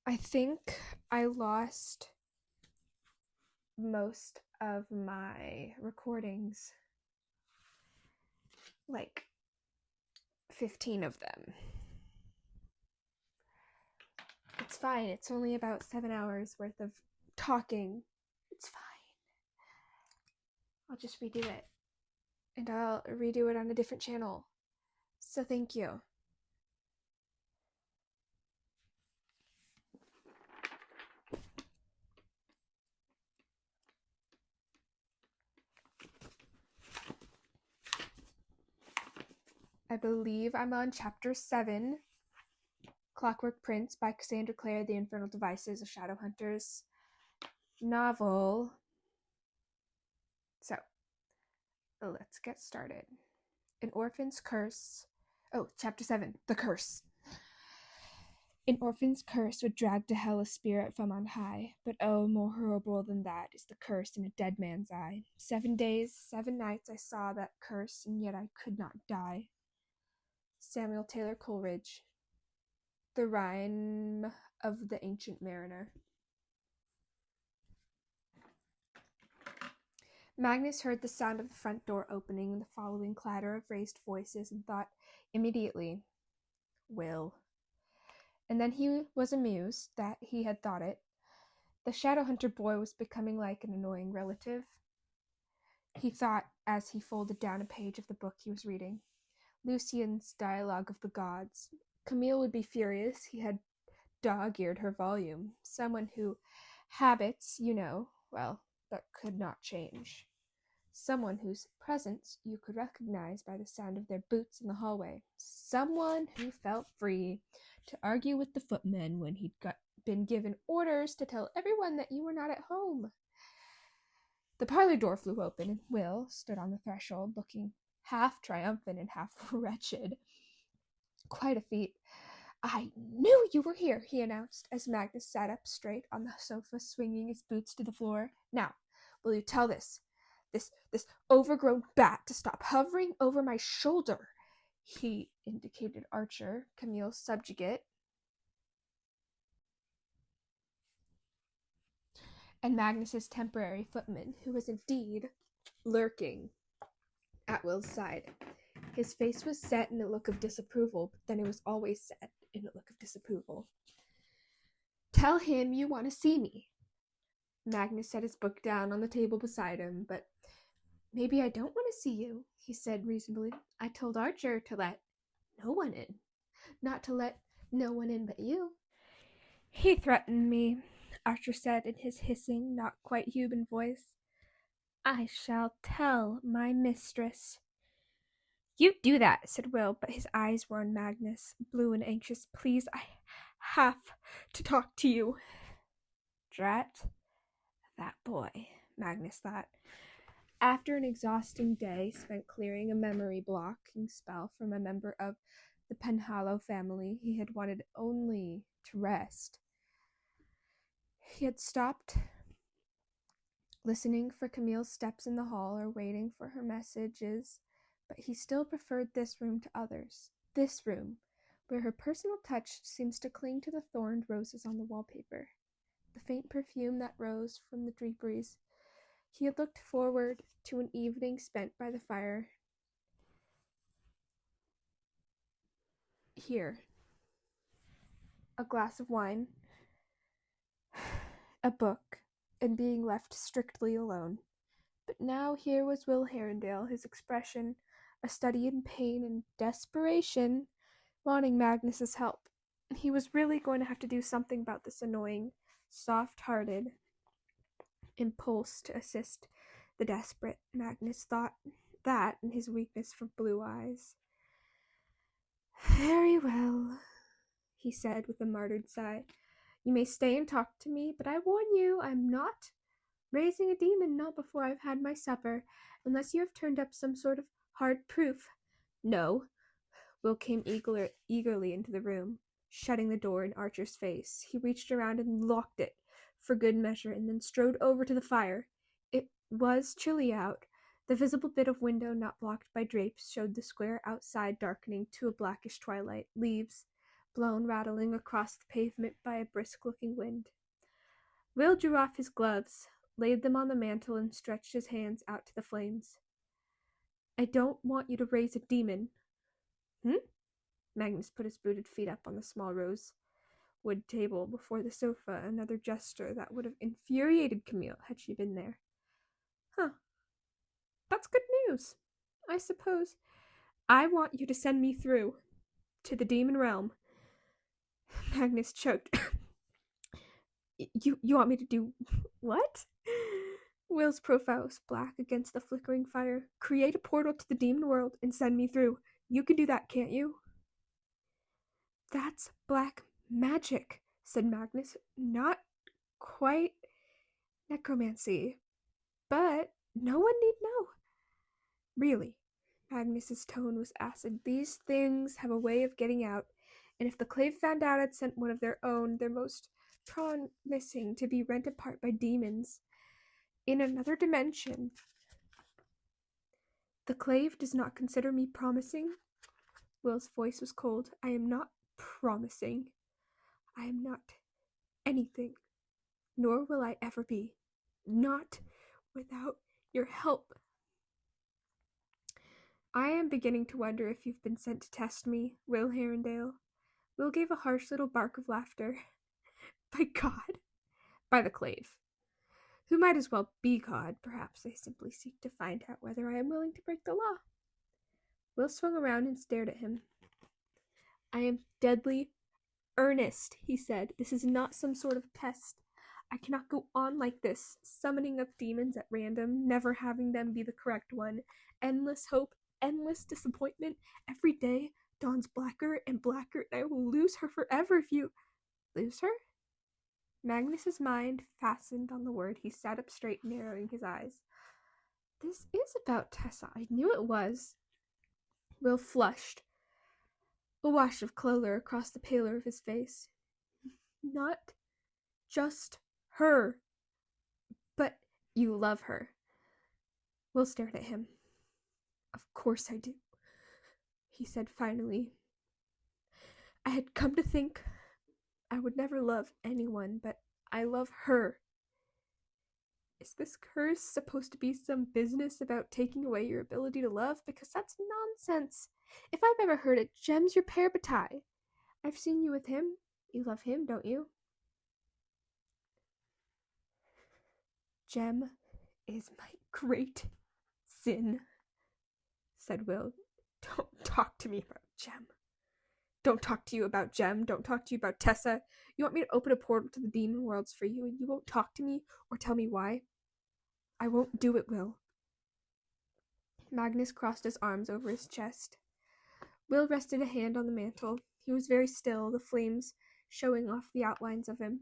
I think I lost most of my recordings, like 15 of them. It's fine. It's only about 7 hours worth of talking. It's fine. I'll just redo it. And I'll redo it on a different channel. So thank you. I believe I'm on chapter 7, Clockwork Prince by Cassandra Clare, The Infernal Devices of Shadowhunters novel. So, let's get started. An Orphan's Curse. Oh, chapter 7, The Curse. An orphan's curse would drag to hell a spirit from on high, but oh, more horrible than that is the curse in a dead man's eye. 7 days, 7 nights I saw that curse, and yet I could not die. Samuel Taylor Coleridge. The Rime of the Ancient Mariner. Magnus heard the sound of the front door opening and the following clatter of raised voices and thought immediately, Will. And then he was amused that he had thought it. The Shadowhunter boy was becoming like an annoying relative, he thought as he folded down a page of the book he was reading. Lucian's Dialogue of the Gods. Camille would be furious. He had dog-eared her volume. Someone who habits, well, that could not change. Someone whose presence you could recognize by the sound of their boots in the hallway. Someone who felt free to argue with the footman when he'd been given orders to tell everyone that you were not at home. The parlor door flew open, and Will stood on the threshold, looking half triumphant and half wretched. Quite a feat. I knew you were here, he announced, as Magnus sat up straight on the sofa, swinging his boots to the floor. Now, will you tell this overgrown bat to stop hovering over my shoulder? He indicated Archer, Camille's subjugate, and Magnus's temporary footman, who was indeed lurking at Will's side. His face was set in a look of disapproval, but then it was always set in a look of disapproval. Tell him you want to see me. Magnus set his book down on the table beside him, but maybe I don't want to see you, he said reasonably. I told Archer to let no one in. Not to let no one in but you. He threatened me, Archer said in his hissing, not quite human voice. I shall tell my mistress. You do that, said Will, but his eyes were on Magnus, blue and anxious. Please, I have to talk to you. Drat that boy, Magnus thought. After an exhausting day spent clearing a memory blocking spell from a member of the Penhallow family, he had wanted only to rest. He had stopped listening for Camille's steps in the hall or waiting for her messages, but he still preferred this room to others. This room, where her personal touch seems to cling to the thorned roses on the wallpaper, the faint perfume that rose from the draperies. He had looked forward to an evening spent by the fire here. A glass of wine, a book, and being left strictly alone. But now here was Will Herondale, his expression a study in pain and desperation, wanting Magnus's help. He was really going to have to do something about this annoying, soft-hearted impulse to assist the desperate. Magnus thought that in his weakness for blue eyes. Very well, he said with a martyred sigh. You may stay and talk to me, but I warn you, I'm not raising a demon, not before I've had my supper, unless you have turned up some sort of hard proof. No. Will came eagerly into the room, shutting the door in Archer's face. He reached around and locked it for good measure, and then strode over to the fire. It was chilly out. The visible bit of window not blocked by drapes showed the square outside darkening to a blackish twilight. Leaves, blown rattling across the pavement by a brisk-looking wind. Will drew off his gloves, laid them on the mantel, and stretched his hands out to the flames. I don't want you to raise a demon. Magnus put his booted feet up on the small rosewood table before the sofa, another gesture that would have infuriated Camille had she been there. Huh. That's good news, I suppose. I want you to send me through to the demon realm. Magnus choked. You want me to do what? Will's profile was black against the flickering fire. Create a portal to the demon world and send me through. You can do that, can't you? That's black magic, said Magnus. Not quite necromancy, but no one need know. Really, Magnus's tone was acid. These things have a way of getting out, and if the Clave found out I'd sent one of their own, their most promising, to be rent apart by demons in another dimension. The Clave does not consider me promising? Will's voice was cold. I am not promising. I am not anything, nor will I ever be. Not without your help. I am beginning to wonder if you've been sent to test me, Will Herondale. Will gave a harsh little bark of laughter. By God. By the Clave. Who might as well be God. Perhaps I simply seek to find out whether I am willing to break the law. Will swung around and stared at him. I am deadly earnest, he said. This is not some sort of test. I cannot go on like this, summoning up demons at random, never having them be the correct one. Endless hope, endless disappointment. Every day dawns blacker and blacker, and I will lose her forever if you... Lose her? Magnus's mind fastened on the word. He sat up straight, narrowing his eyes. This is about Tessa. I knew it was. Will flushed. A wash of color across the pallor of his face. Not just her, but you love her. Will stared at him. Of course I do, he said finally. I had come to think I would never love anyone, but I love her. Is this curse supposed to be some business about taking away your ability to love? Because that's nonsense. If I've ever heard it, Jem's your parabatai. I've seen you with him. You love him, don't you? Jem is my great sin, said Will. Don't talk to me about Jem. Don't talk to you about Jem. Don't talk to you about Tessa. You want me to open a portal to the demon worlds for you, and you won't talk to me or tell me why? I won't do it, Will. Magnus crossed his arms over his chest. Will rested a hand on the mantel. He was very still, the flames showing off the outlines of him,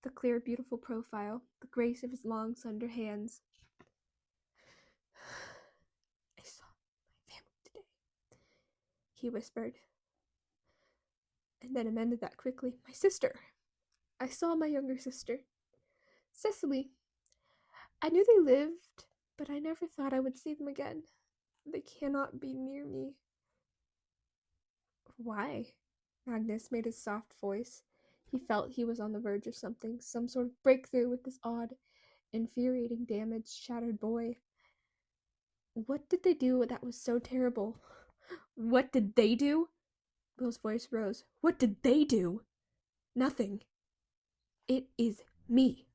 the clear, beautiful profile, the grace of his long, slender hands. I saw my family today, he whispered, and then amended that quickly. My sister. I saw my younger sister, Cicely. I knew they lived, but I never thought I would see them again. They cannot be near me. Why? Magnus made his soft voice. He felt he was on the verge of something, some sort of breakthrough with this odd, infuriating, damaged, shattered boy. What did they do that was so terrible? What did they do? Will's voice rose. What did they do? Nothing. It is me.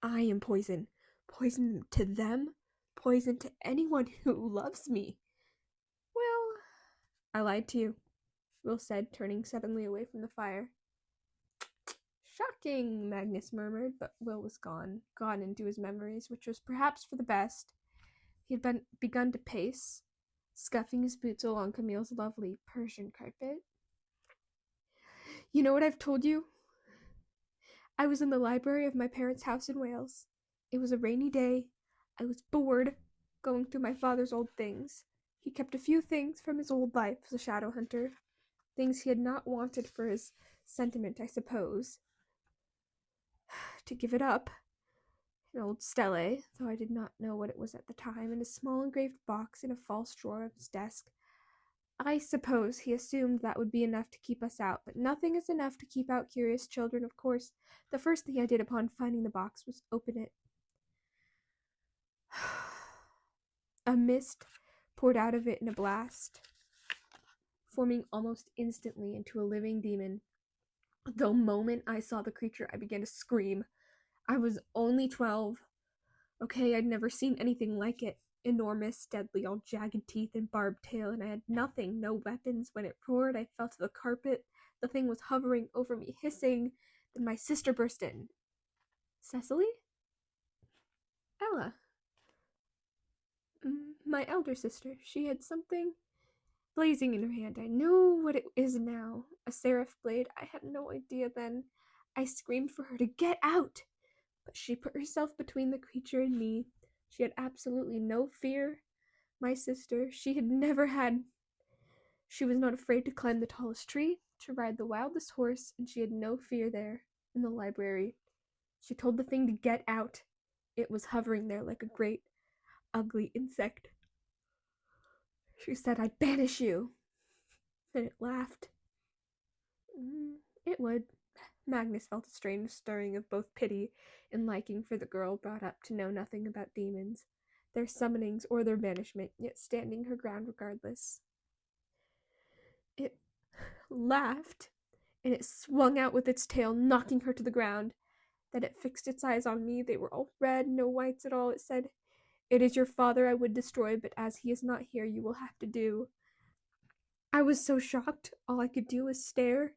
I am poison. Poison to them. Poison to anyone who loves me. Well, I lied to you, Will said, turning suddenly away from the fire. Shocking, Magnus murmured, but Will was gone into his memories, which was perhaps for the best. He had begun to pace, scuffing his boots along Camille's lovely Persian carpet. You know what I've told you? I was in the library of my parents' house in Wales. It was a rainy day. I was bored, going through my father's old things. He kept a few things from his old life as a shadow hunter. Things he had not wanted for his sentiment, I suppose. To give it up. An old stele, though I did not know what it was at the time, in a small engraved box in a false drawer of his desk. I suppose he assumed that would be enough to keep us out, but nothing is enough to keep out curious children, of course. The first thing I did upon finding the box was open it. A mist poured out of it in a blast, forming almost instantly into a living demon. The moment I saw the creature, I began to scream. I was only 12. Okay, I'd never seen anything like it. Enormous, deadly, all jagged teeth and barbed tail, and I had nothing, no weapons. When it roared, I fell to the carpet. The thing was hovering over me, hissing. Then my sister burst in. Cecily? Ella. My elder sister. She had something blazing in her hand. I knew what it is now. A seraph blade. I had no idea then. I screamed for her to get out, but she put herself between the creature and me. She had absolutely no fear. My sister, she had never had. She was not afraid to climb the tallest tree, to ride the wildest horse, and she had no fear there in the library. She told the thing to get out. It was hovering there like a great, ugly insect. She said, "I banish you." Then it laughed. It would. Magnus felt a strange stirring of both pity and liking for the girl brought up to know nothing about demons, their summonings or their banishment, yet standing her ground regardless. It laughed, and it swung out with its tail, knocking her to the ground. Then it fixed its eyes on me. They were all red, no whites at all. It said, "It is your father I would destroy, but as he is not here, you will have to do." I was so shocked, all I could do was stare.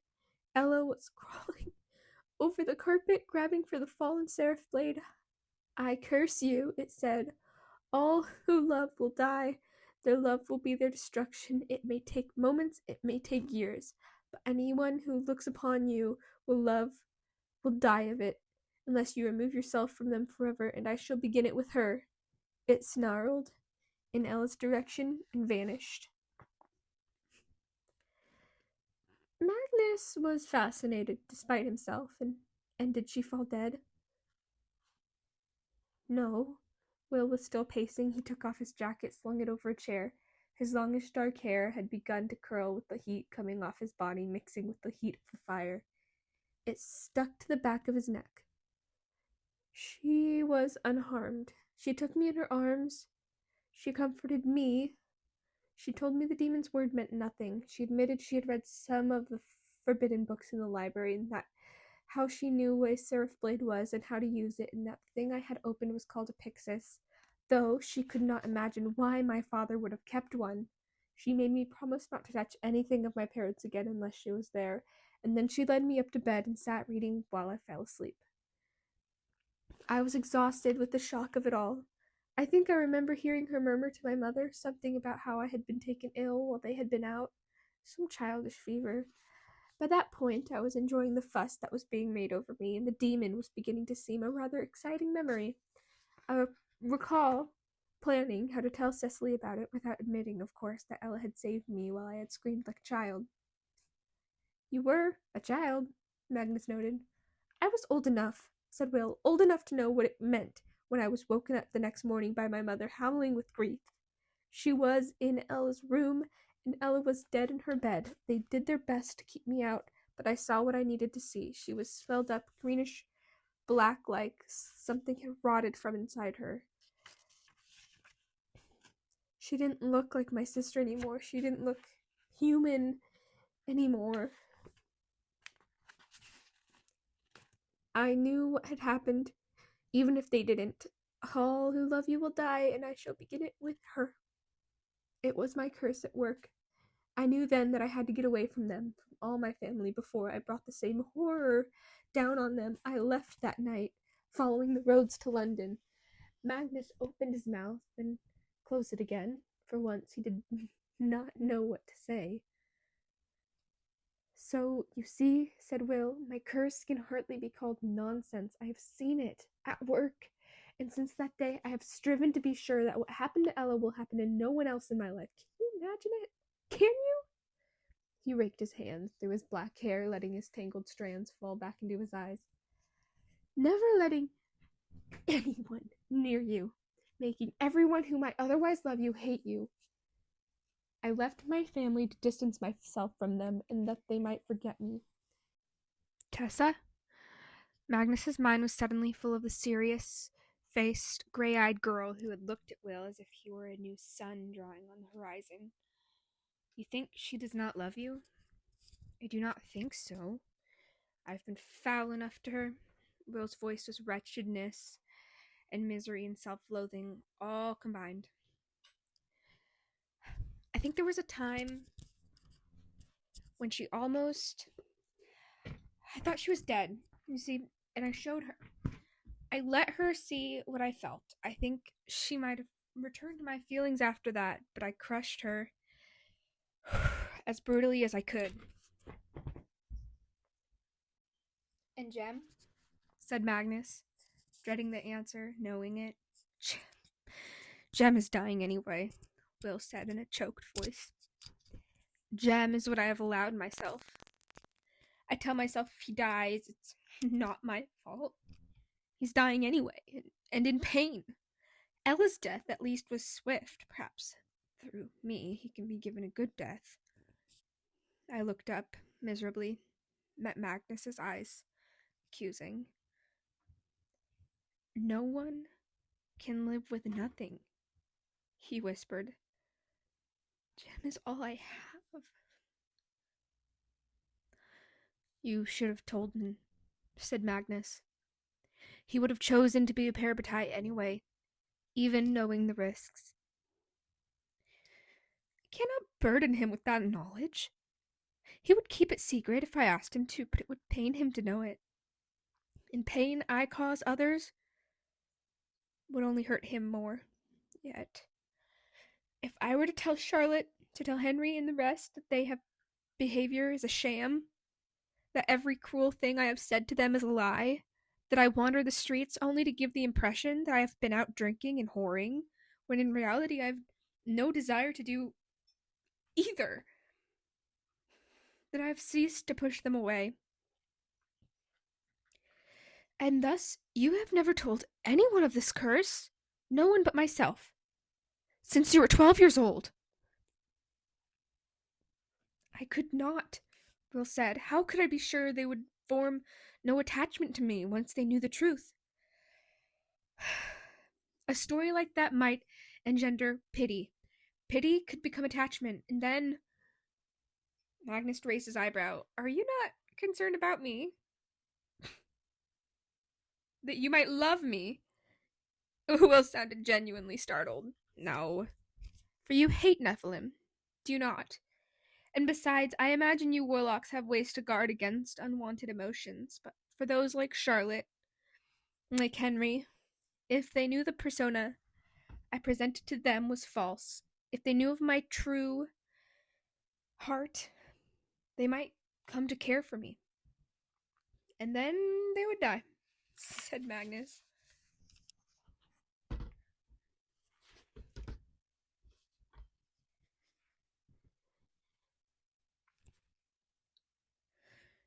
Ella was crawling over the carpet, grabbing for the fallen seraph blade. "I curse you," it said. "All who love will die. Their love will be their destruction. It may take moments, it may take years, but anyone who looks upon you will die of it, unless you remove yourself from them forever, and I shall begin it with her." It snarled in Ella's direction and vanished. Magnus was fascinated despite himself, and did she fall dead? No. Will was still pacing. He took off his jacket, slung it over a chair. His longish dark hair had begun to curl with the heat coming off his body, mixing with the heat of the fire. It stuck to the back of his neck. She was unharmed. She took me in her arms. She comforted me. She told me the demon's word meant nothing. She admitted she had read some of the forbidden books in the library, and that how she knew what a seraph blade was and how to use it, and that the thing I had opened was called a pyxis, though she could not imagine why my father would have kept one. She made me promise not to touch anything of my parents again unless she was there, and then she led me up to bed and sat reading while I fell asleep. I was exhausted with the shock of it all. I think I remember hearing her murmur to my mother something about how I had been taken ill while they had been out. Some childish fever. By that point, I was enjoying the fuss that was being made over me, and the demon was beginning to seem a rather exciting memory. I recall planning how to tell Cecily about it without admitting, of course, that Ella had saved me while I had screamed like a child. "You were a child," Magnus noted. "I was old enough," said Will, "old enough to know what it meant when I was woken up the next morning by my mother howling with grief. She was in Ella's room, and Ella was dead in her bed. They did their best to keep me out, but I saw what I needed to see. She was swelled up, greenish black, like something had rotted from inside her. She didn't look like my sister anymore. She didn't look human anymore. I knew what had happened, even if they didn't. All who love you will die, and I shall begin it with her. It was my curse at work. I knew then that I had to get away from them, from all my family, before I brought the same horror down on them. I left that night, following the roads to London." Magnus opened his mouth and closed it again. For once, he did not know what to say. "So, you see," said Will, "my curse can hardly be called nonsense. I have seen it, at work, and since that day I have striven to be sure that what happened to Ella will happen to no one else in my life. Can you imagine it? Can you?" He raked his hands through his black hair, letting his tangled strands fall back into his eyes. "Never letting anyone near you, making everyone who might otherwise love you hate you. I left my family to distance myself from them and that they might forget me. Tessa? Magnus's mind was suddenly full of the serious-faced, gray-eyed girl who had looked at Will as if he were a new sun drawing on the horizon. You think she does not love you? I do not think so. I've been foul enough to her. Will's voice was wretchedness and misery and self-loathing all combined. I think there was a time when she almost... I thought she was dead, you see, and I showed her. I let her see what I felt. I think she might have returned to my feelings after that, but I crushed her as brutally as I could. And Jem? Said Magnus, dreading the answer, knowing it. Jem is dying anyway, Will said in a choked voice. Jem is what I have allowed myself. I tell myself if he dies, it's not my fault. He's dying anyway, and in pain. Ella's death at least was swift, perhaps. Through me, he can be given a good death. I looked up, miserably, met Magnus's eyes, accusing. No one can live with nothing, he whispered. Jem is all I have. You should have told him, said Magnus. He would have chosen to be a parabatai anyway, even knowing the risks. I cannot burden him with that knowledge. He would keep it secret if I asked him to, but it would pain him to know it. And pain I cause others would only hurt him more. Yet, if I were to tell Charlotte, to tell Henry and the rest that they have behavior is a sham, that every cruel thing I have said to them is a lie, that I wander the streets only to give the impression that I have been out drinking and whoring, when in reality I have no desire to do either, that I have ceased to push them away. And thus you have never told anyone of this curse? No one but myself. Since you were 12 years old. I could not, Will said. How could I be sure they would form no attachment to me once they knew the truth? A story like that might engender pity. Pity could become attachment, and then... Magnus raised his eyebrow. Are you not concerned about me? That you might love me? Will sounded genuinely startled. No. For you hate Nephilim. Do you not? And besides, I imagine you warlocks have ways to guard against unwanted emotions, but for those like Charlotte, like Henry, if they knew the persona I presented to them was false, if they knew of my true heart, they might come to care for me. And then they would die, said Magnus.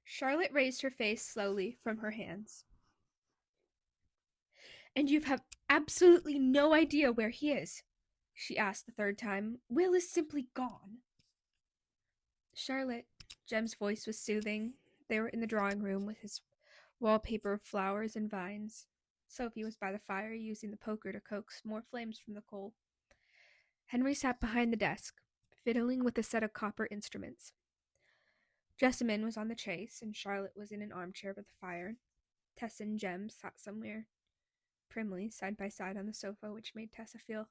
Charlotte raised her face slowly from her hands. And you have absolutely no idea where he is, she asked the third time. Will is simply gone. Charlotte, Jem's voice was soothing. They were in the drawing room with his wallpaper of flowers and vines. Sophie was by the fire, using the poker to coax more flames from the coal. Henry sat behind the desk, fiddling with a set of copper instruments. Jessamine was on the chase, and Charlotte was in an armchair by the fire. Tessa and Jem sat somewhere, primly, side by side on the sofa, which made Tessa feel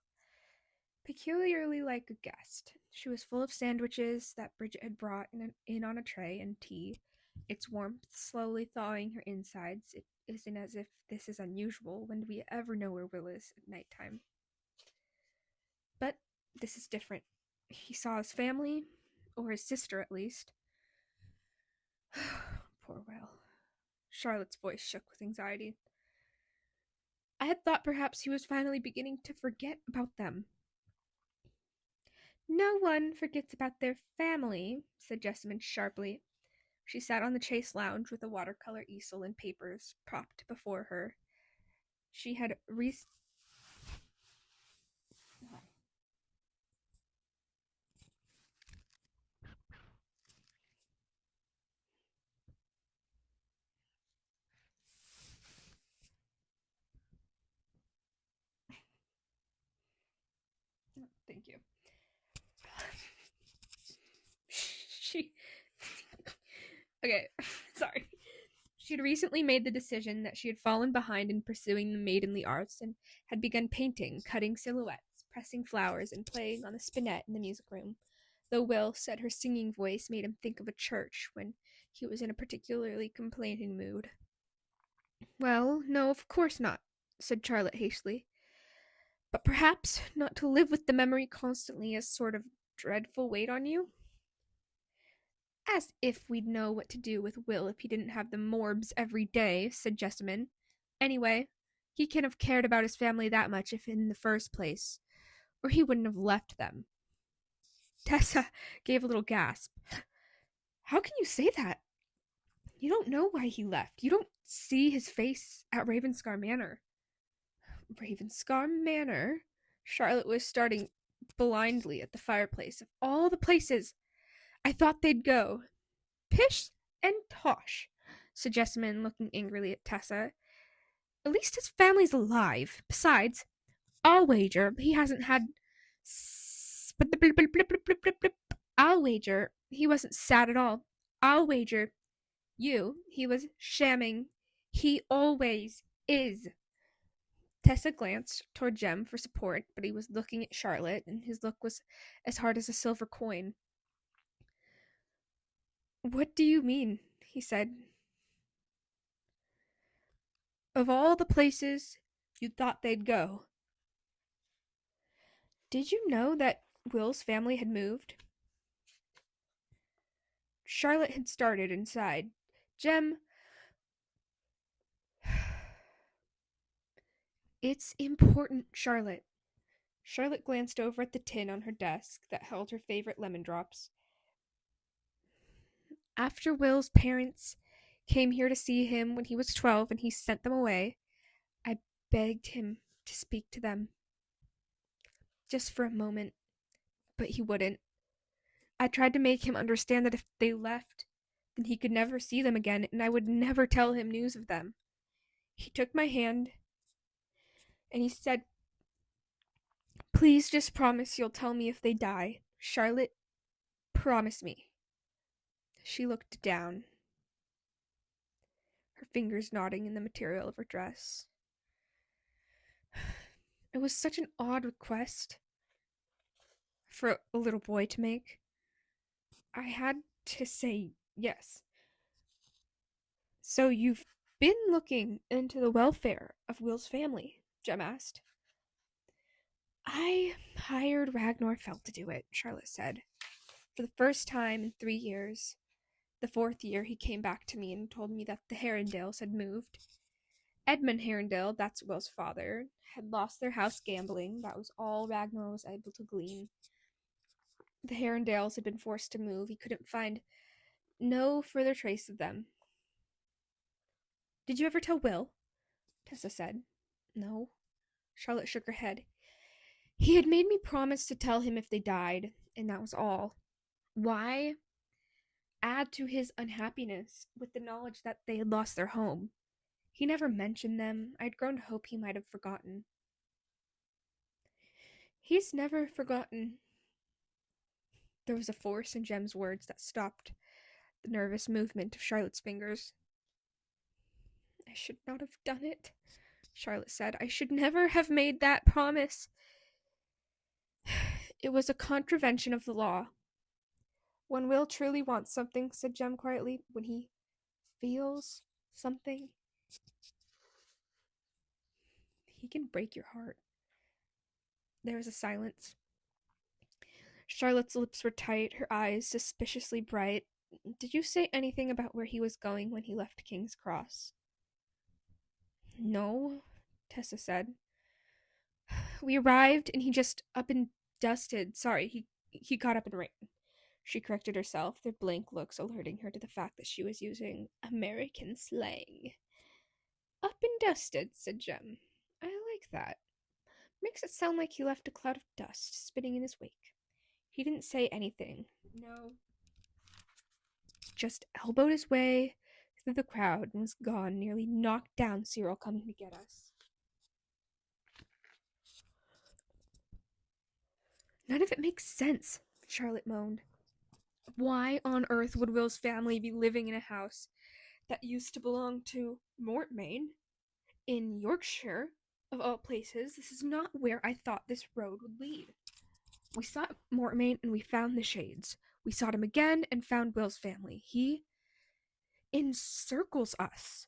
peculiarly like a guest. She was full of sandwiches that Bridget had brought in on a tray, and tea, its warmth slowly thawing her insides. It isn't as if this is unusual. When do we ever know where Will is at nighttime? But this is different. He saw his family, or his sister at least. Poor Will. Charlotte's voice shook with anxiety. I had thought perhaps he was finally beginning to forget about them. No one forgets about their family, said Jessamine sharply. She sat on the chase lounge with a watercolor easel and papers propped before her. She had Thank you. She. Okay, sorry. She'd recently made the decision that she had fallen behind in pursuing the maidenly arts and had begun painting, cutting silhouettes, pressing flowers, and playing on the spinet in the music room, though Will said her singing voice made him think of a church when he was in a particularly complaining mood. Well, no, of course not, said Charlotte hastily. But perhaps not to live with the memory constantly as sort of dreadful weight on you? As if we'd know what to do with Will if he didn't have the morbs every day, said Jessamine. Anyway, he can't have cared about his family that much if in the first place, or he wouldn't have left them. Tessa gave a little gasp. How can you say that? You don't know why he left. You don't see his face at Ravenscar Manor. Ravenscar Manor? Charlotte was starting blindly at the fireplace. Of all the places I thought they'd go. Pish and tosh, said Jessamine, looking angrily at Tessa. At least his family's alive. Besides, I'll wager he hasn't had... I'll wager he wasn't sad at all. I'll wager he was shamming. He always is. Tessa glanced toward Jem for support, but he was looking at Charlotte, and his look was as hard as a silver coin. What do you mean? He said. Of all the places you thought they'd go. Did you know that Will's family had moved? Charlotte had started and sighed. Jem... It's important, Charlotte. Charlotte glanced over at the tin on her desk that held her favorite lemon drops. After Will's parents came here to see him when he was 12 and he sent them away, I begged him to speak to them. Just for a moment. But he wouldn't. I tried to make him understand that if they left, then he could never see them again, and I would never tell him news of them. He took my hand, and he said, Please just promise you'll tell me if they die. Charlotte, promise me. She looked down, her fingers knotting in the material of her dress. It was such an odd request for a little boy to make. I had to say yes. So you've been looking into the welfare of Will's family? Jem asked. I hired Ragnar Felt to do it, Charlotte said. For the first time in 3 years. The 4th year he came back to me and told me that the Herondales had moved. Edmund Herondale, that's Will's father, had lost their house gambling. That was all Ragnar was able to glean. The Herondales had been forced to move. He couldn't find no further trace of them. Did you ever tell Will? Tessa said. No. Charlotte shook her head. He had made me promise to tell him if they died, and that was all. Why add to his unhappiness with the knowledge that they had lost their home? He never mentioned them. I'd grown to hope he might have forgotten. He's never forgotten. There was a force in Jem's words that stopped the nervous movement of Charlotte's fingers. I should not have done it, Charlotte said. I should never have made that promise. It was a contravention of the law. When Will truly wants something, said Jem quietly, when he feels something, he can break your heart. There was a silence. Charlotte's lips were tight, her eyes suspiciously bright. Did you say anything about where he was going when he left King's Cross? No, Tessa said. We arrived and he just up and dusted. Sorry, he got up and ran. She corrected herself, their blank looks alerting her to the fact that she was using American slang. Up and dusted, said Jem. I like that. Makes it sound like he left a cloud of dust spinning in his wake. He didn't say anything. No. Just elbowed his way through the crowd and was gone, nearly knocked down Cyril coming to get us. None of it makes sense, Charlotte moaned. Why on earth would Will's family be living in a house that used to belong to Mortmain in Yorkshire, of all places? This is not where I thought this road would lead. We sought Mortmain and we found the shades. We sought him again and found Will's family. He encircles us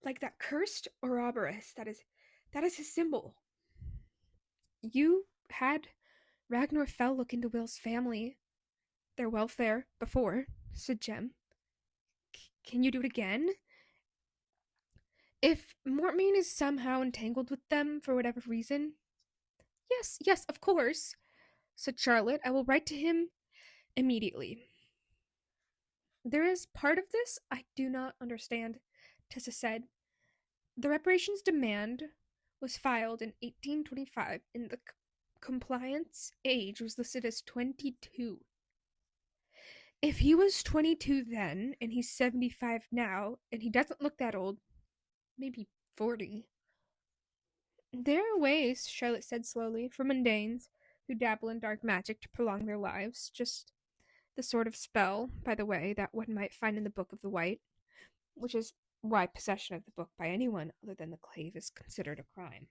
like that cursed Ouroboros. That is his symbol. You had Ragnar Fell look into Will's family, their welfare, before, said Jem. Can you do it again? If Mortmain is somehow entangled with them for whatever reason? Yes, of course, said Charlotte. I will write to him immediately. There is part of this I do not understand, Tessa said. The reparations demand was filed in 1825, and the compliance age was listed as 22. If he was 22 then, and he's 75 now, and he doesn't look that old, maybe 40. There are ways, Charlotte said slowly, for mundanes who dabble in dark magic to prolong their lives. Just the sort of spell, by the way, that one might find in the Book of the White, which is why possession of the book by anyone other than the clave is considered a crime.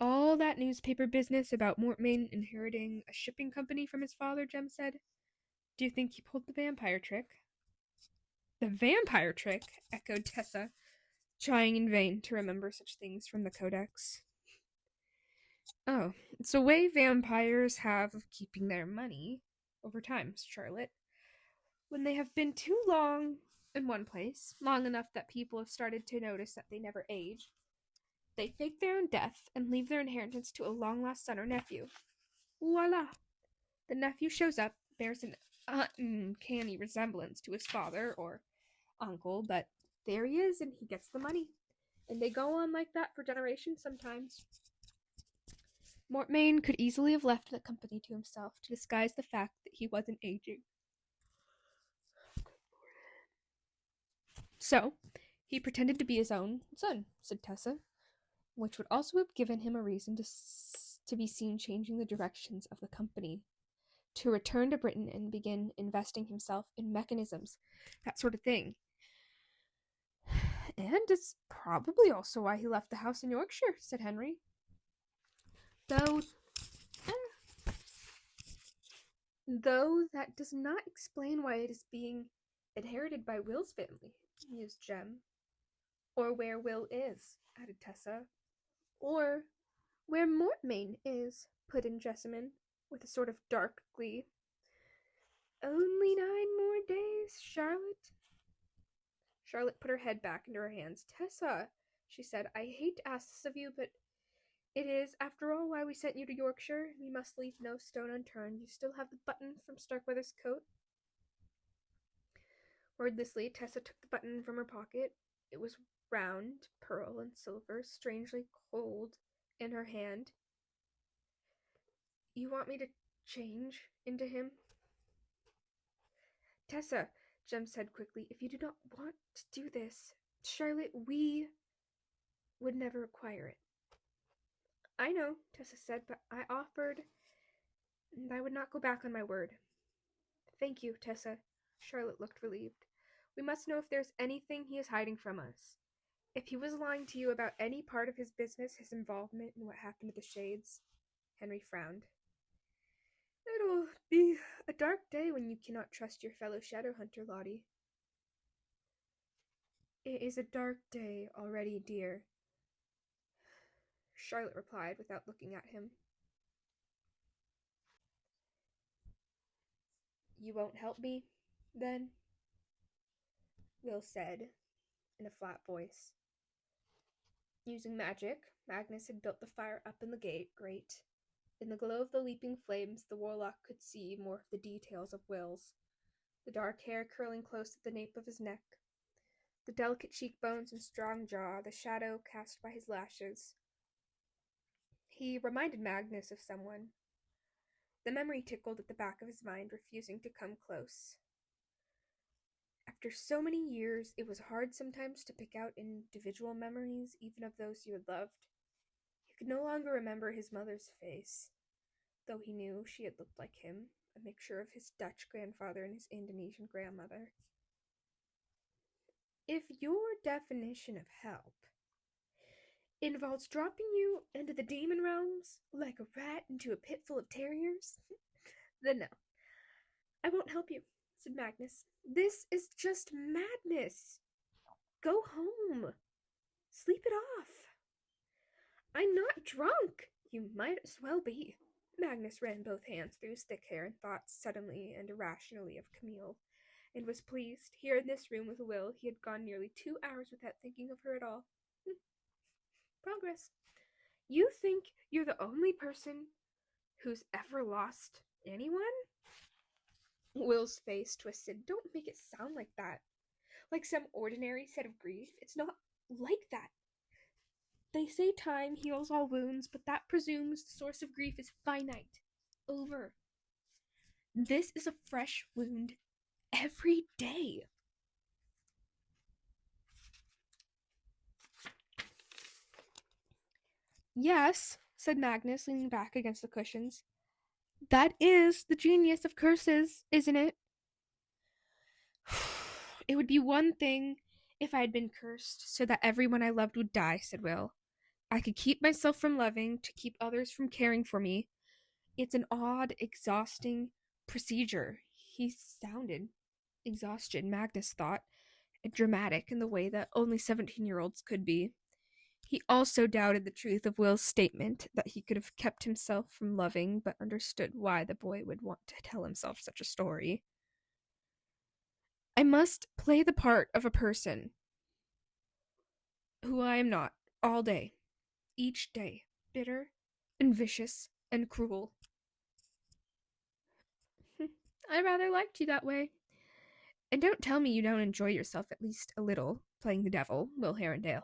All that newspaper business about Mortmain inheriting a shipping company from his father, Jem said. Do you think he pulled the vampire trick? The vampire trick? Echoed Tessa, trying in vain to remember such things from the codex. Oh, it's a way vampires have of keeping their money over time, Charlotte. When they have been too long in one place, long enough that people have started to notice that they never age, they fake their own death and leave their inheritance to a long-lost son or nephew. Voila! The nephew shows up, bears an uncanny resemblance to his father or uncle, but there he is, and he gets the money. And they go on like that for generations sometimes. Mortmain could easily have left the company to himself to disguise the fact that he wasn't aging. So, he pretended to be his own son, said Tessa, which would also have given him a reason to be seen changing the directions of the company, to return to Britain and begin investing himself in mechanisms, that sort of thing. And it's probably also why he left the house in Yorkshire, said Henry. Though that does not explain why it is being inherited by Will's family, mused Jem. Or where Will is, added Tessa. Or where Mortmain is, put in Jessamine, with a sort of dark glee. Only 9 more days, Charlotte. Charlotte put her head back into her hands. Tessa, she said, I hate to ask this of you, but it is, after all, why we sent you to Yorkshire. We must leave no stone unturned. You still have the button from Starkweather's coat? Wordlessly, Tessa took the button from her pocket. It was round, pearl and silver, strangely cold in her hand. You want me to change into him? Tessa, Jem said quickly, if you do not want to do this, Charlotte, we would never require it. I know, Tessa said, but I offered, and I would not go back on my word. Thank you, Tessa. Charlotte looked relieved. We must know if there's anything he is hiding from us. If he was lying to you about any part of his business, his involvement in what happened to the Shades. Henry frowned. It'll be a dark day when you cannot trust your fellow shadow hunter, Lottie. It is a dark day already, dear, Charlotte replied without looking at him. You won't help me, then? Will said, in a flat voice. Using magic, Magnus had built the fire up in the grate. In the glow of the leaping flames, the warlock could see more of the details of Will's. The dark hair curling close to the nape of his neck, the delicate cheekbones and strong jaw, the shadow cast by his lashes. He reminded Magnus of someone. The memory tickled at the back of his mind, refusing to come close. After so many years, it was hard sometimes to pick out individual memories, even of those you had loved. He could no longer remember his mother's face, though he knew she had looked like him, a mixture of his Dutch grandfather and his Indonesian grandmother. If your definition of help involves dropping you into the demon realms like a rat into a pit full of terriers, then no, I won't help you, said Magnus. This is just madness. Go home. Sleep it off. I'm not drunk. You might as well be. Magnus ran both hands through his thick hair and thought suddenly and irrationally of Camille, and was pleased. Here in this room with Will, he had gone nearly 2 hours without thinking of her at all. Progress. You think you're the only person who's ever lost anyone? Will's face twisted. Don't make it sound like that. Like some ordinary set of grief. It's not like that. They say time heals all wounds, but that presumes the source of grief is finite. Over. This is a fresh wound every day. Yes, said Magnus, leaning back against the cushions. That is the genius of curses, isn't it? It would be one thing if I had been cursed so that everyone I loved would die, said Will. I could keep myself from loving to keep others from caring for me. It's an odd, exhausting procedure. He sounded exhausted, Magnus thought, and dramatic in the way that only 17-year-olds could be. He also doubted the truth of Will's statement that he could have kept himself from loving, but understood why the boy would want to tell himself such a story. I must play the part of a person who I am not all day, each day, bitter and vicious and cruel. I rather liked you that way. And don't tell me you don't enjoy yourself at least a little, playing the devil, Will Herondale.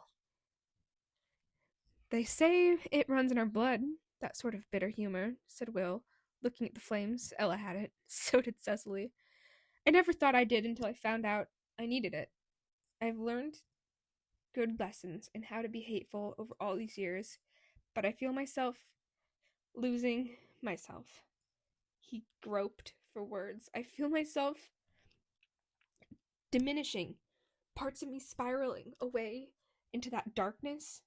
They say it runs in our blood, that sort of bitter humor, said Will, looking at the flames. Ella had it. So did Cecily. I never thought I did until I found out I needed it. I've learned good lessons in how to be hateful over all these years, but I feel myself losing myself. He groped for words. I feel myself diminishing, parts of me spiraling away into that darkness,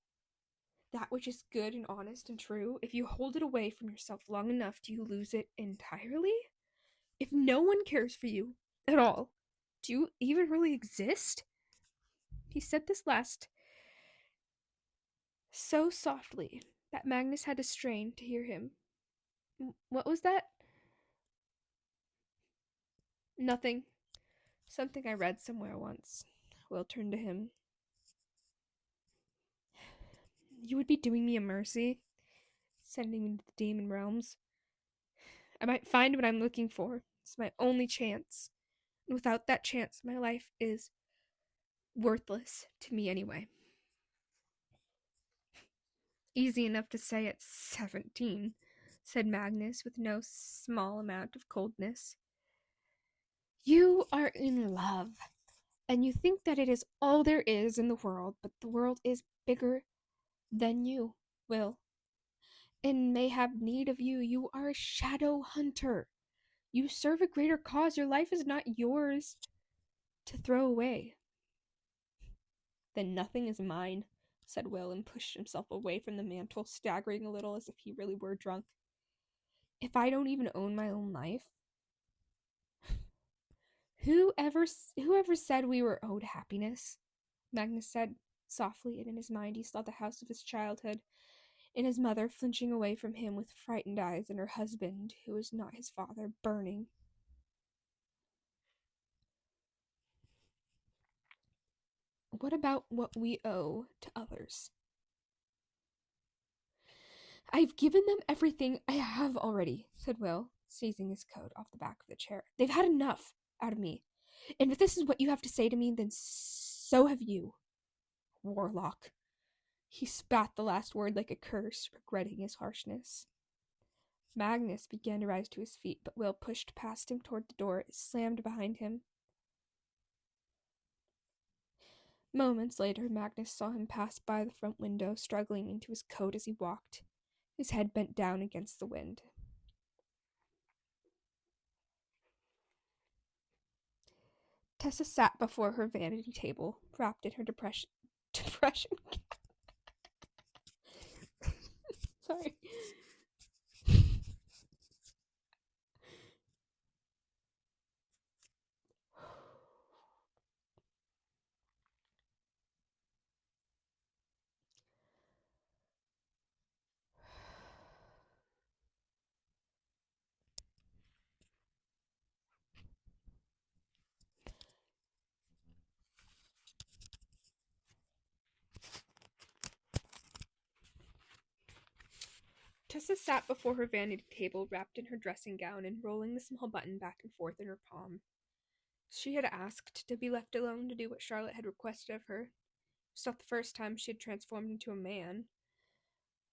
that which is good and honest and true. If you hold it away from yourself long enough, do you lose it entirely? If no one cares for you at all, do you even really exist? He said this last so softly that Magnus had to strain to hear him. What was that? Nothing. Something I read somewhere once. Will turned to him. You would be doing me a mercy, sending me to the demon realms. I might find what I'm looking for. It's my only chance. And without that chance, my life is worthless to me anyway. Easy enough to say at 17, said Magnus with no small amount of coldness. You are in love, and you think that it is all there is in the world, but the world is bigger than you, Will, and may have need of you. You are a shadow hunter. You serve a greater cause. Your life is not yours to throw away. Then nothing is mine, said Will, and pushed himself away from the mantel, staggering a little as if he really were drunk. If I don't even own my own life? Whoever said we were owed happiness? Magnus said softly, and in his mind he saw the house of his childhood, and his mother flinching away from him with frightened eyes, and her husband, who was not his father, burning. What about what we owe to others? I've given them everything I have already, said Will, seizing his coat off the back of the chair. They've had enough out of me. And if this is what you have to say to me, then so have you, warlock. He spat the last word like a curse, regretting his harshness. Magnus began to rise to his feet, but Will pushed past him toward the door. It slammed behind him. Moments later, Magnus saw him pass by the front window, struggling into his coat as he walked, his head bent down against the wind. Tessa sat before her vanity table, wrapped in her depression. Sorry. Tessa sat before her vanity table, wrapped in her dressing gown and rolling the small button back and forth in her palm. She had asked to be left alone to do what Charlotte had requested of her. It was not the first time she had transformed into a man.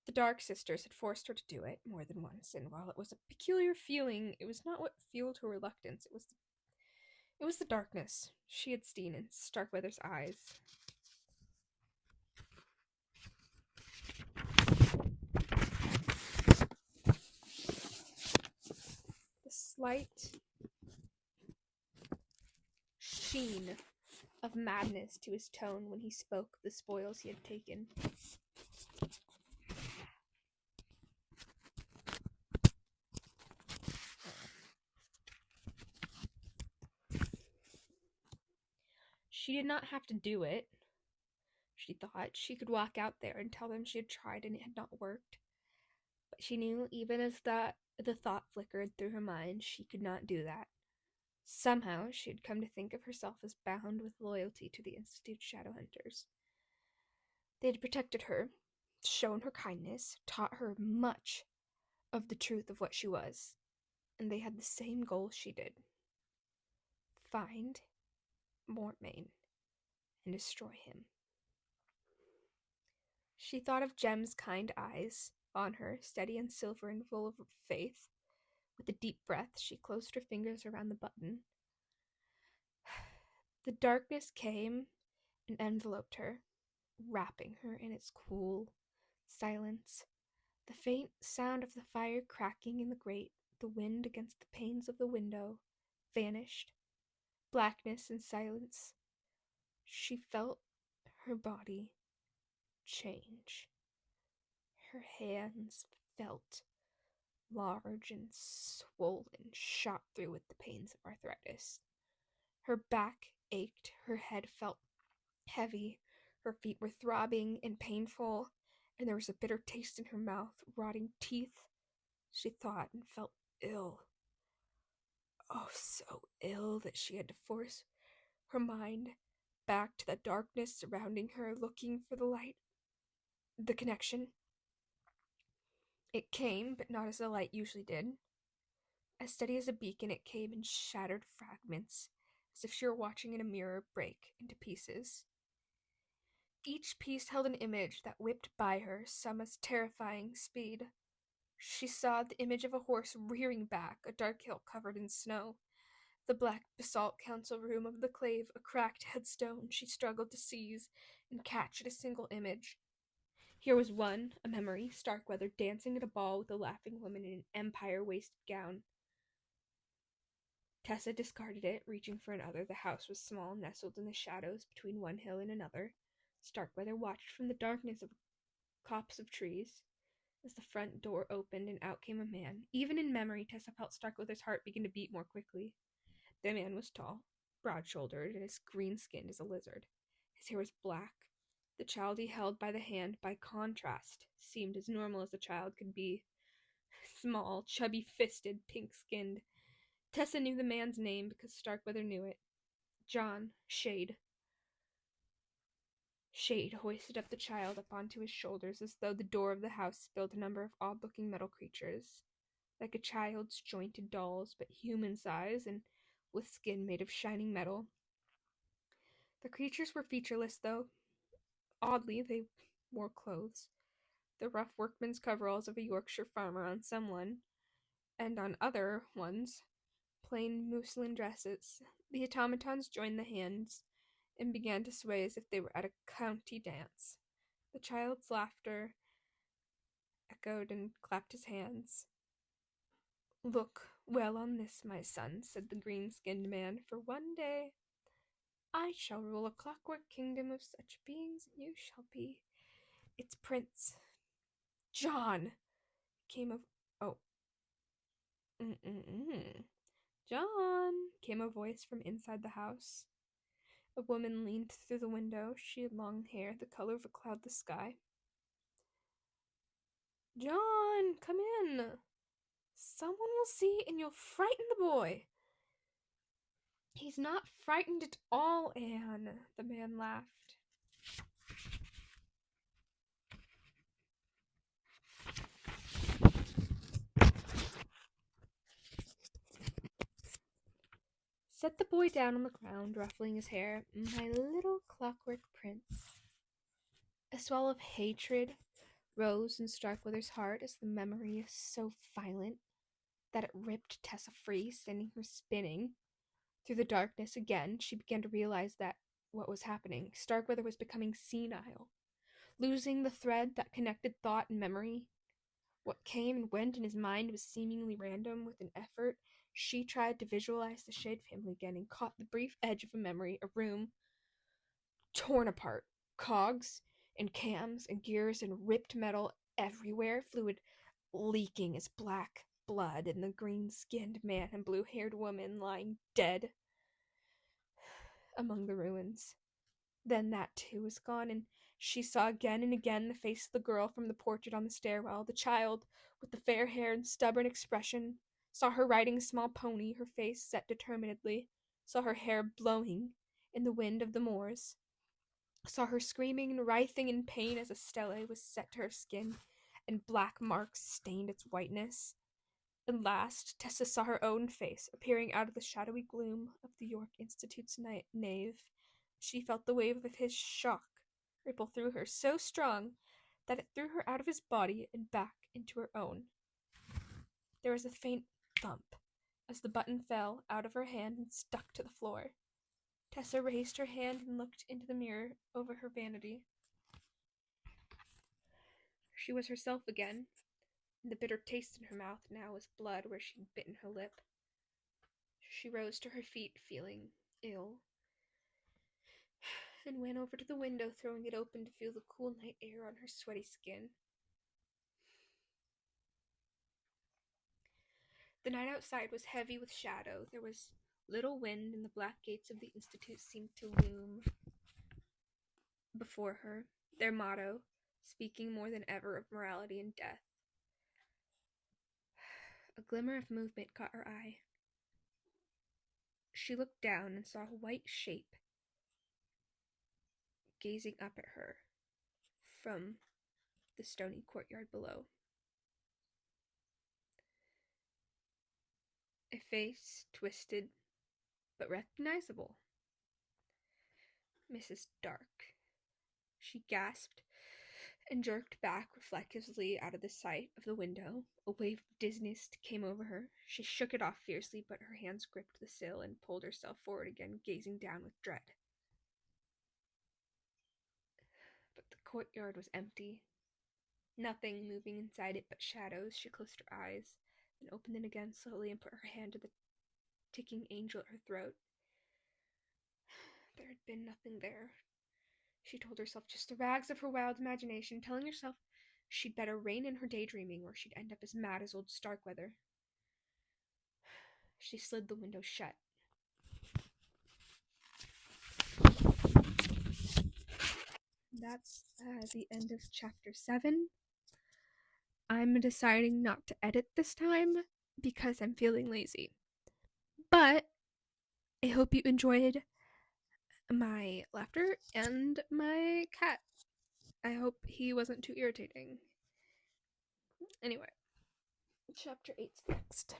The Dark Sisters had forced her to do it more than once, and while it was a peculiar feeling, it was not what fueled her reluctance. It was the darkness she had seen in Starkweather's eyes. The slight sheen of madness to his tone when he spoke of the spoils he had taken. She did not have to do it, she thought. She could walk out there and tell them she had tried and it had not worked. But she knew, even as the thought flickered through her mind, she could not do that. Somehow she had come to think of herself as bound with loyalty to the Institute's Shadowhunters. They had protected her, shown her kindness, taught her much of the truth of what she was, and they had the same goal she did: find Mortmain and destroy him. She thought of Jem's kind eyes on her, steady and silver and full of faith. With a deep breath, she closed her fingers around the button. The darkness came and enveloped her, wrapping her in its cool silence. The faint sound of the fire cracking in the grate, the wind against the panes of the window, vanished. Blackness and silence. She felt her body change. Her hands felt large and swollen, shot through with the pains of arthritis. Her back ached, her head felt heavy, her feet were throbbing and painful, and there was a bitter taste in her mouth, rotting teeth. She thought and felt ill. Oh, so ill that she had to force her mind back to the darkness surrounding her, looking for the light. The connection. It came, but not as the light usually did. As steady as a beacon, it came in shattered fragments, as if she were watching in a mirror break into pieces. Each piece held an image that whipped by her, some as terrifying speed. She saw the image of a horse rearing back, a dark hill covered in snow. The black basalt council room of the clave, a cracked headstone she struggled to seize and catch at a single image. Here was one, a memory, Starkweather dancing at a ball with a laughing woman in an empire-waisted gown. Tessa discarded it, reaching for another. The house was small, nestled in the shadows between one hill and another. Starkweather watched from the darkness of a copse of trees as the front door opened and out came a man. Even in memory, Tessa felt Starkweather's heart begin to beat more quickly. The man was tall, broad-shouldered, and as green-skinned as a lizard. His hair was black. The child he held by the hand, by contrast, seemed as normal as a child could be. Small, chubby-fisted, pink-skinned. Tessa knew the man's name because Starkweather knew it. John Shade. Shade hoisted up the child up onto his shoulders as though the door of the house spilled a number of odd-looking metal creatures, like a child's jointed dolls, but human size and with skin made of shining metal. The creatures were featureless, though. Oddly, they wore clothes. The rough workman's coveralls of a Yorkshire farmer on someone, and on other ones, plain muslin dresses. The automatons joined the hands and began to sway as if they were at a county dance. The child's laughter echoed and clapped his hands. "Look well on this, my son," said the green-skinned man, "for one day I shall rule a clockwork kingdom of such beings, and you shall be its prince." "John!" came a oh, "John!" came a voice from inside the house. A woman leaned through the window. She had long hair, the color of a cloudless sky. "John, come in. Someone will see, and you'll frighten the boy." "He's not frightened at all, Anne," the man laughed. "Set the boy down on the ground, ruffling his hair. My little clockwork prince." A swell of hatred rose in Starkweather's heart as the memory is so violent that it ripped Tessa free, sending her spinning. Through the darkness again, she began to realize that what was happening. Starkweather was becoming senile, losing the thread that connected thought and memory. What came and went in his mind was seemingly random. With an effort, she tried to visualize the Shade family again and caught the brief edge of a memory, a room torn apart, cogs and cams and gears and ripped metal everywhere, fluid leaking as black blood, and the green-skinned man and blue-haired woman lying dead among the ruins. Then that too was gone, and she saw again and again the face of the girl from the portrait on the stairwell, the child with the fair hair and stubborn expression. Saw her riding a small pony, her face set determinedly. Saw her hair blowing in the wind of the moors. Saw her screaming and writhing in pain as a stele was set to her skin, and black marks stained its whiteness. And last, Tessa saw her own face appearing out of the shadowy gloom of the York Institute's nave. She felt the wave of his shock ripple through her, so strong that it threw her out of his body and back into her own. There was a faint thump as the button fell out of her hand and stuck to the floor. Tessa raised her hand and looked into the mirror over her vanity. She was herself again, and the bitter taste in her mouth now was blood where she'd bitten her lip. She rose to her feet, feeling ill, and went over to the window, throwing it open to feel the cool night air on her sweaty skin. The night outside was heavy with shadow. There was little wind, and the black gates of the Institute seemed to loom before her, their motto speaking more than ever of morality and death. A glimmer of movement caught her eye. She looked down and saw a white shape gazing up at her from the stony courtyard below. A face twisted but recognizable. Mrs. Dark. She gasped and jerked back reflectively out of the sight of the window. A wave of dizziness came over her. She shook it off fiercely, but her hands gripped the sill and pulled herself forward again, gazing down with dread. But the courtyard was empty. Nothing moving inside it but shadows. She closed her eyes, then opened them again slowly and put her hand to the ticking angel at her throat. There had been nothing there. She told herself, just the rags of her wild imagination, telling herself she'd better rein in her daydreaming or she'd end up as mad as old Starkweather. She slid the window shut. That's the end of chapter 7. I'm deciding not to edit this time because I'm feeling lazy. But I hope you enjoyed my laughter and my cat. I hope he wasn't too irritating. Anyway, chapter 8's next.